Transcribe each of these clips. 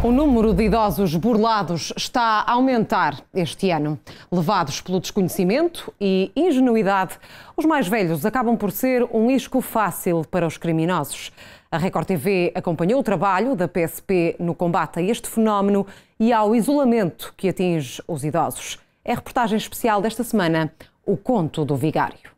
O número de idosos burlados está a aumentar este ano. Levados pelo desconhecimento e ingenuidade, os mais velhos acabam por ser um isco fácil para os criminosos. A Record TV acompanhou o trabalho da PSP no combate a este fenómeno e ao isolamento que atinge os idosos. É a reportagem especial desta semana, O Conto do Vigário.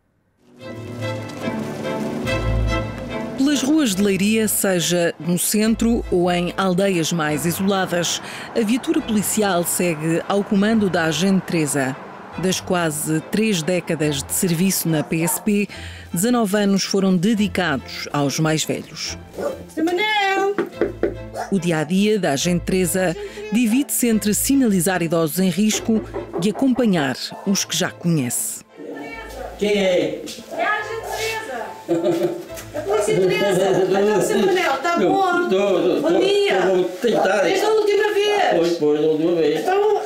Pelas ruas de Leiria, seja no centro ou em aldeias mais isoladas, a viatura policial segue ao comando da Agente Teresa. Das quase 3 décadas de serviço na PSP, 19 anos foram dedicados aos mais velhos. O dia-a-dia da Agente Teresa divide-se entre sinalizar idosos em risco e acompanhar os que já conhece. Quem é? É a Agente Teresa. A Polícia Teresa. Então, Sr. Manel, está bom? Bom dia. Vou tentar. Desde a última vez. Pois, da última vez. Então,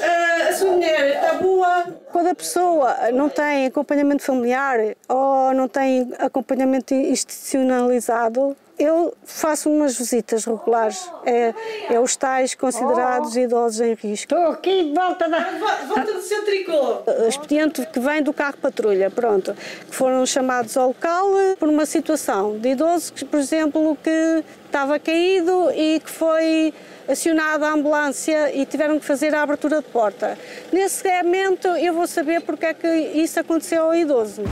a sua mulher está boa? Quando a pessoa não tem acompanhamento familiar ou não tem acompanhamento institucionalizado, eu faço umas visitas regulares. É os tais considerados idosos em risco. Estou aqui de volta da... Volta do seu tricô. Expediente que vem do carro patrulha, pronto. Que foram chamados ao local por uma situação de idoso, que, por exemplo, que estava caído e que foi acionada a ambulância e tiveram que fazer a abertura de porta. Nesse momento eu vou saber porque é que isso aconteceu ao idoso.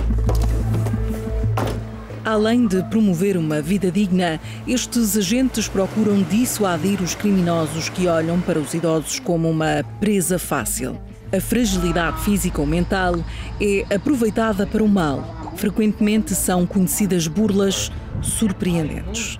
Além de promover uma vida digna, estes agentes procuram dissuadir os criminosos que olham para os idosos como uma presa fácil. A fragilidade física ou mental é aproveitada para o mal. Frequentemente são conhecidas burlas surpreendentes.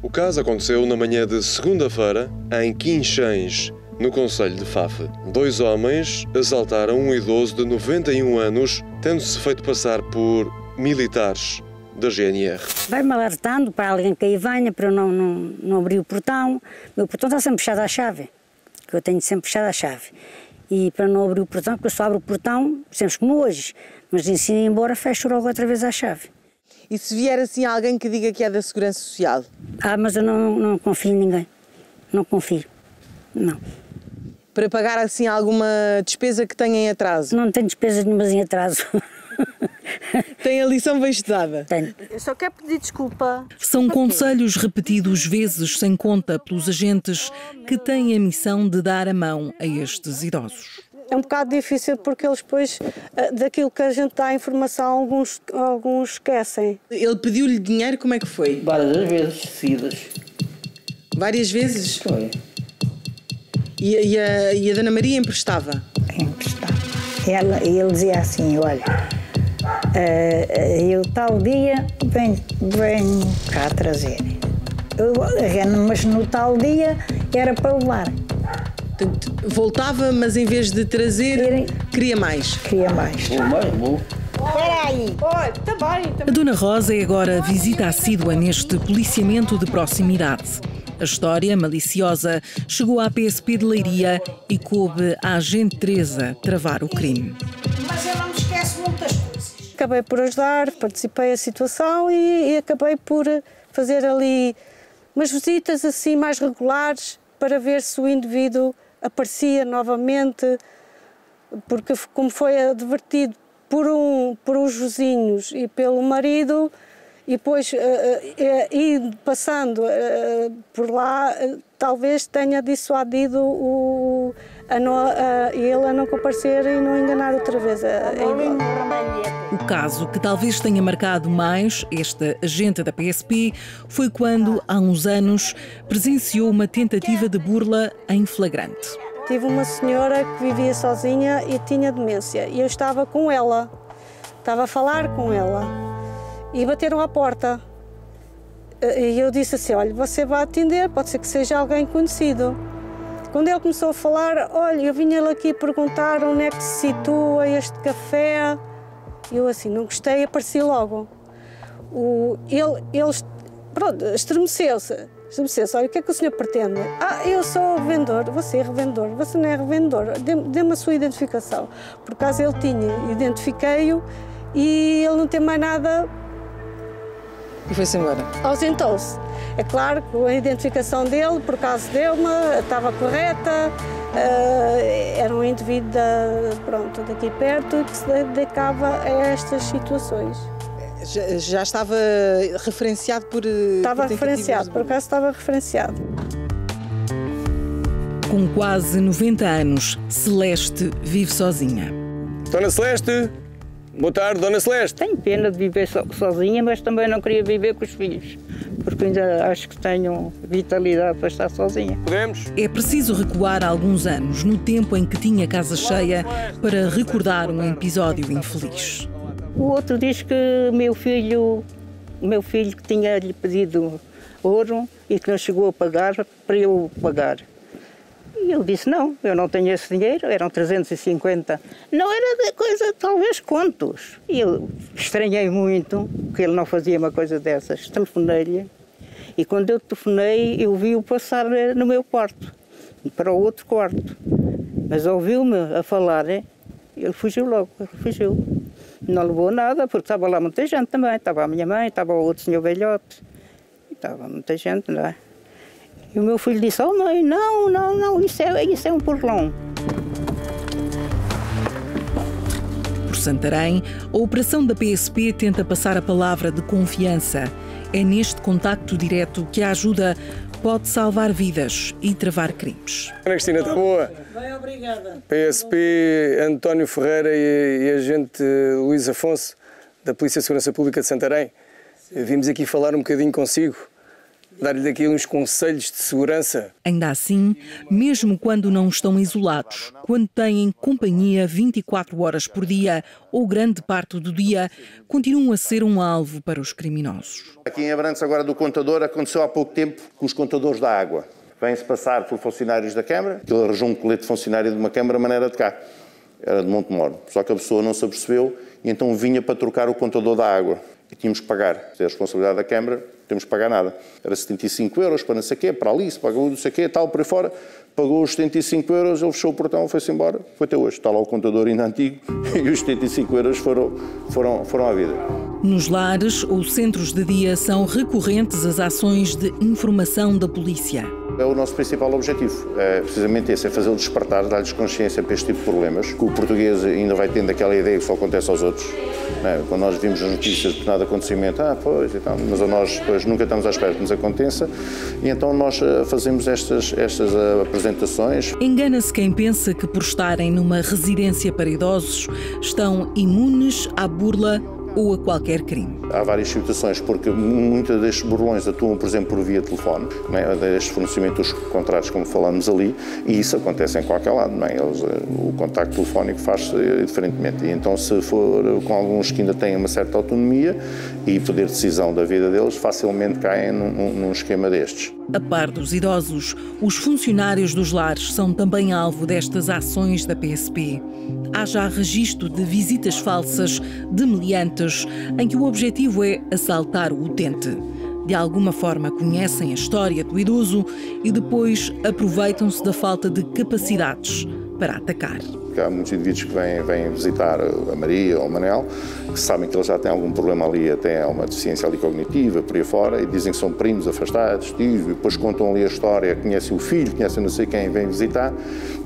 O caso aconteceu na manhã de segunda-feira, em Quinchães, no concelho de Fafe. 2 homens assaltaram um idoso de 91 anos, tendo-se feito passar por militares da GNR. Vai-me alertando para alguém que aí venha, para eu não abrir o portão. O meu portão está sempre fechado à chave, que eu tenho sempre fechado à chave. E para não abrir o portão, porque eu só abro o portão, sempre como hoje, mas assim ir embora, fecho logo outra vez à chave. E se vier assim alguém que diga que é da Segurança Social? Mas eu não confio em ninguém. Não confio. Não. Para pagar assim alguma despesa que tenha em atraso? Não tenho despesas nenhumas em atraso. Tem a lição bem estudada? Tenho. Eu só quero pedir desculpa. São conselhos repetidos vezes sem conta pelos agentes que têm a missão de dar a mão a estes idosos. É um bocado difícil porque eles depois, daquilo que a gente dá a informação, alguns esquecem. Ele pediu-lhe dinheiro, como é que foi? Várias vezes seguidas. Várias vezes? Foi. E a Dona Maria emprestava? emprestava. Ele dizia assim, olha, eu tal dia venho cá trazer. Mas no tal dia era para levar. Voltava, mas em vez de trazer, queria mais. Queria mais. Bom. Espera aí. Olha, está bem. A Dona Rosa é agora visita assídua neste policiamento de proximidade. A história maliciosa chegou à PSP de Leiria e coube à Agente Teresa travar o crime. Mas eu não me esqueço muitas coisas. Acabei por ajudar, participei da situação e acabei por fazer ali umas visitas assim mais regulares para ver se o indivíduo aparecia novamente, porque como foi advertido por uns vizinhos e pelo marido, e depois indo passando por lá, talvez tenha dissuadido ele a não comparecer e não enganar outra vez a O caso que talvez tenha marcado mais esta agente da PSP foi quando, há uns anos, presenciou uma tentativa de burla em flagrante. Tive uma senhora que vivia sozinha e tinha demência, e eu estava com ela, estava a falar com ela, e bateram à porta. E eu disse assim, olha, você vai atender, pode ser que seja alguém conhecido. Quando ele começou a falar, olha, eu vinha-lhe aqui perguntar onde é que se situa este café. Eu assim, não gostei, apareci logo. Ele estremeceu-se. Olha, o que é que o senhor pretende? Eu sou revendedor. Você é revendedor? Você não é revendedor? Dê-me a sua identificação. Por acaso ele tinha, identifiquei-o e ele não tem mais nada. E foi-se embora? Ausentou-se. É claro que a identificação dele, por acaso deu-me, estava correta, era um indivíduo daqui perto que se dedicava a estas situações. Já estava referenciado por... Estava referenciado, por acaso estava referenciado. Com quase 90 anos, Celeste vive sozinha. Dona Celeste! Boa tarde, Dona Celeste. Tenho pena de viver sozinha, mas também não queria viver com os filhos, porque ainda acho que tenho vitalidade para estar sozinha. Podemos? É preciso recuar alguns anos, no tempo em que tinha casa cheia, para recordar um episódio infeliz. O outro diz que o meu filho que tinha-lhe pedido ouro e que não chegou a pagar, para eu pagar. E eu disse, não, eu não tenho esse dinheiro, eram 350. Não era de coisa, talvez contos. E eu estranhei muito, porque ele não fazia uma coisa dessas. Telefonei-lhe e quando eu telefonei, eu vi-o passar no meu quarto, para o outro quarto. Mas ouviu-me a falar, ele fugiu logo, fugiu. Não levou nada, porque estava lá muita gente também. Estava a minha mãe, estava o outro senhor velhote. Estava muita gente, não é? E o meu filho disse, oh mãe, não, isso é um burlão. Por Santarém, a operação da PSP tenta passar a palavra de confiança. É neste contacto direto que a ajuda pode salvar vidas e travar crimes. Ana Cristina, está boa? Bem, obrigada. PSP António Ferreira e agente Luís Afonso, da Polícia de Segurança Pública de Santarém. Vimos aqui falar um bocadinho consigo. Dar-lhe daqui uns conselhos de segurança. Ainda assim, mesmo quando não estão isolados, quando têm companhia 24 horas por dia ou grande parte do dia, continuam a ser um alvo para os criminosos. Aqui em Abrantes, agora do contador, aconteceu há pouco tempo com os contadores da água. Vêm-se passar por funcionários da Câmara, que ele arranjou um colete de funcionário de uma Câmara, mas não era de cá, era de Montemor. Só que a pessoa não se apercebeu e então vinha para trocar o contador da água. E tínhamos que pagar. Se é a responsabilidade da Câmara, não temos que pagar nada. Era 75 euros para não sei o quê, para ali, se pagou não sei o quê, tal, por aí fora. Pagou os 75 euros, ele fechou o portão, foi-se embora. Foi até hoje. Está lá o contador ainda antigo e os 75 euros foram à vida. Nos lares ou centros de dia são recorrentes as ações de informação da polícia. É o nosso principal objetivo, é precisamente esse, é fazer o despertar, dar-lhes consciência para este tipo de problemas, que o português ainda vai tendo aquela ideia que só acontece aos outros. Quando nós vimos as notícias de nada acontecimento, pois, e tal, mas nós depois nunca estamos à espera que nos aconteça, e então nós fazemos estas apresentações. Engana-se quem pensa que por estarem numa residência para idosos estão imunes à burla ou a qualquer crime. Há várias situações, porque muitos destes burlões atuam, por exemplo, por via telefone, este fornecimento dos contratos, como falamos ali, e isso acontece em qualquer lado, o contacto telefónico faz-se diferentemente. E então, se for com alguns que ainda têm uma certa autonomia e poder de decisão da vida deles, facilmente caem num esquema destes. A par dos idosos, os funcionários dos lares são também alvo destas ações da PSP. Há já registro de visitas falsas de meliantes em que o objetivo é assaltar o utente. De alguma forma conhecem a história do idoso e depois aproveitam-se da falta de capacidades para atacar. Há muitos indivíduos que vêm visitar a Maria ou o Manel, que sabem que eles já têm algum problema ali, até uma deficiência ali cognitiva, por aí fora, e dizem que são primos afastados, tios, e depois contam ali a história, conhecem o filho, conhecem não sei quem vem visitar,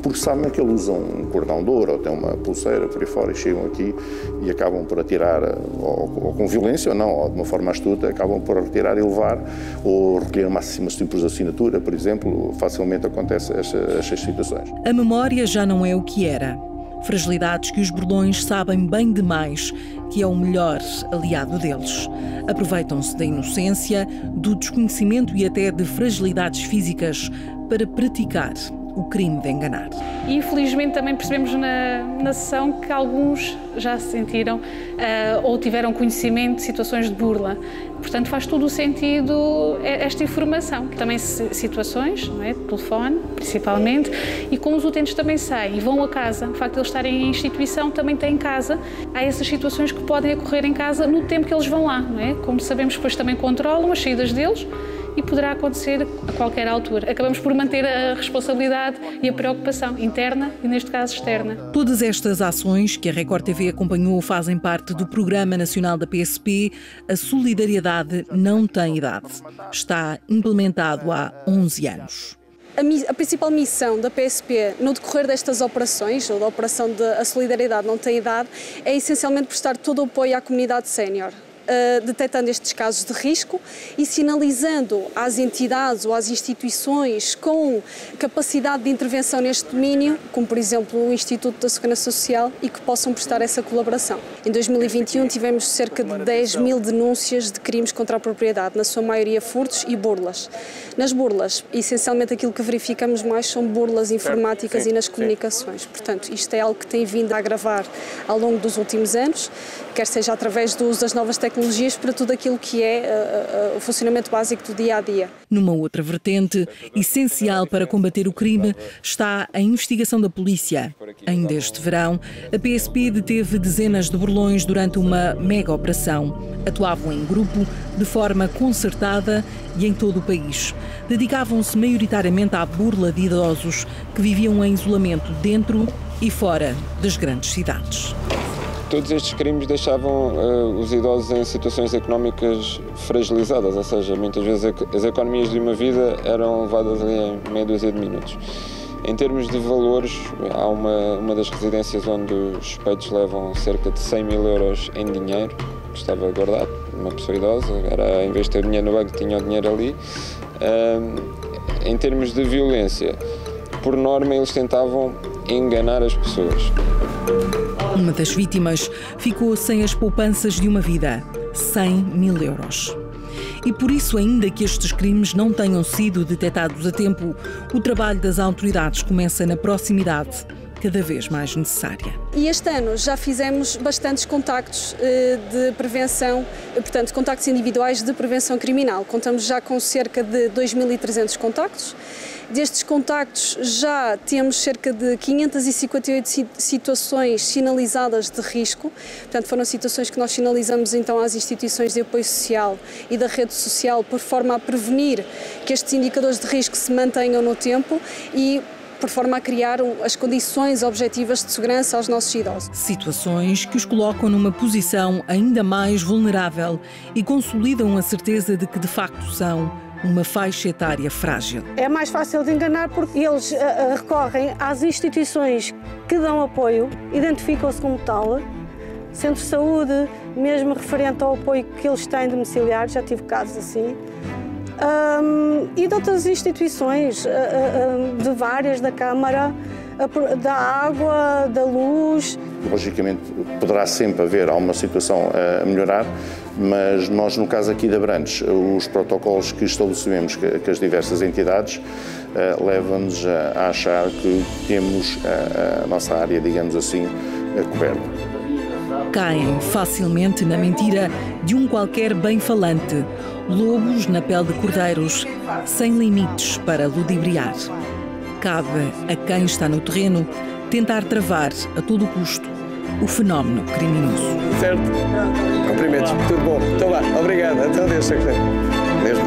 porque sabem que ele usa um cordão de ouro ou tem uma pulseira por aí fora e chegam aqui e acabam por atirar, ou com violência ou não, ou de uma forma astuta, acabam por retirar e levar, ou recolher uma simples assinatura, por exemplo, facilmente acontece estas situações. A memória já não é o que era. Fragilidades que os burlões sabem bem demais que é o melhor aliado deles. Aproveitam-se da inocência, do desconhecimento e até de fragilidades físicas para praticar o crime de enganar. E infelizmente também percebemos na sessão que alguns já se sentiram ou tiveram conhecimento de situações de burla. Portanto, faz todo o sentido esta informação. Também situações, não é? De telefone, principalmente, e como os utentes também saem e vão a casa, o facto de eles estarem em instituição também têm casa, há essas situações que podem ocorrer em casa no tempo que eles vão lá, não é? Como sabemos, depois também controlam as saídas deles e poderá acontecer a qualquer altura. Acabamos por manter a responsabilidade e a preocupação interna e, neste caso, externa. Todas estas ações que a Record TV acompanhou fazem parte do Programa Nacional da PSP. A solidariedade não tem idade. Está implementado há 11 anos. A principal missão da PSP no decorrer destas operações, ou da operação de A Solidariedade Não Tem Idade, é essencialmente prestar todo o apoio à comunidade sénior, detectando estes casos de risco e sinalizando às entidades ou às instituições com capacidade de intervenção neste domínio, como por exemplo o Instituto da Segurança Social, e que possam prestar essa colaboração. Em 2021 tivemos cerca de 10.000 denúncias de crimes contra a propriedade, na sua maioria furtos e burlas. Nas burlas, essencialmente aquilo que verificamos mais são burlas informáticas e nas comunicações. Portanto, isto é algo que tem vindo a agravar ao longo dos últimos anos, quer seja através do uso das novas tecnologias para tudo aquilo que é o funcionamento básico do dia-a-dia. Numa outra vertente, essencial para combater o crime, está a investigação da polícia. Ainda este verão, a PSP deteve dezenas de burlões durante uma mega operação. Atuavam em grupo, de forma concertada e em todo o país. Dedicavam-se maioritariamente à burla de idosos que viviam em isolamento dentro e fora das grandes cidades. Todos estes crimes deixavam os idosos em situações económicas fragilizadas, ou seja, muitas vezes as economias de uma vida eram levadas ali em meia dúzia de minutos. Em termos de valores, há uma das residências onde os suspeitos levam cerca de 100 mil euros em dinheiro, que estava guardado, uma pessoa idosa, era, em vez de ter dinheiro no banco, tinha o dinheiro ali. Em termos de violência, por norma, eles tentavam enganar as pessoas. Uma das vítimas ficou sem as poupanças de uma vida, 100 mil euros. E por isso, ainda que estes crimes não tenham sido detectados a tempo, o trabalho das autoridades começa na proximidade, cada vez mais necessária. E este ano já fizemos bastantes contactos de prevenção, portanto, contactos individuais de prevenção criminal. Contamos já com cerca de 2.300 contactos. Destes contactos já temos cerca de 558 situações sinalizadas de risco. Portanto, foram situações que nós sinalizamos então às instituições de apoio social e da rede social, por forma a prevenir que estes indicadores de risco se mantenham no tempo e por forma a criar as condições objetivas de segurança aos nossos idosos. Situações que os colocam numa posição ainda mais vulnerável e consolidam a certeza de que de facto são uma faixa etária frágil. É mais fácil de enganar porque eles recorrem às instituições que dão apoio, identificam-se como tal, centro de saúde, mesmo referente ao apoio que eles têm domiciliar, já tive casos assim, e de outras instituições, de várias, da Câmara, da água, da luz. Logicamente poderá sempre haver alguma situação a melhorar, mas nós, no caso aqui de Abrantes, os protocolos que estabelecemos com as diversas entidades levam-nos a achar que temos a nossa área, digamos assim, coberta. Caem facilmente na mentira de um qualquer bem-falante, lobos na pele de cordeiros, sem limites para ludibriar. Cabe a quem está no terreno tentar travar a todo custo o fenómeno criminoso. Certo? Cumprimentos. Tudo bom. Então vá. Obrigado. Até o dia, secretário. Deus me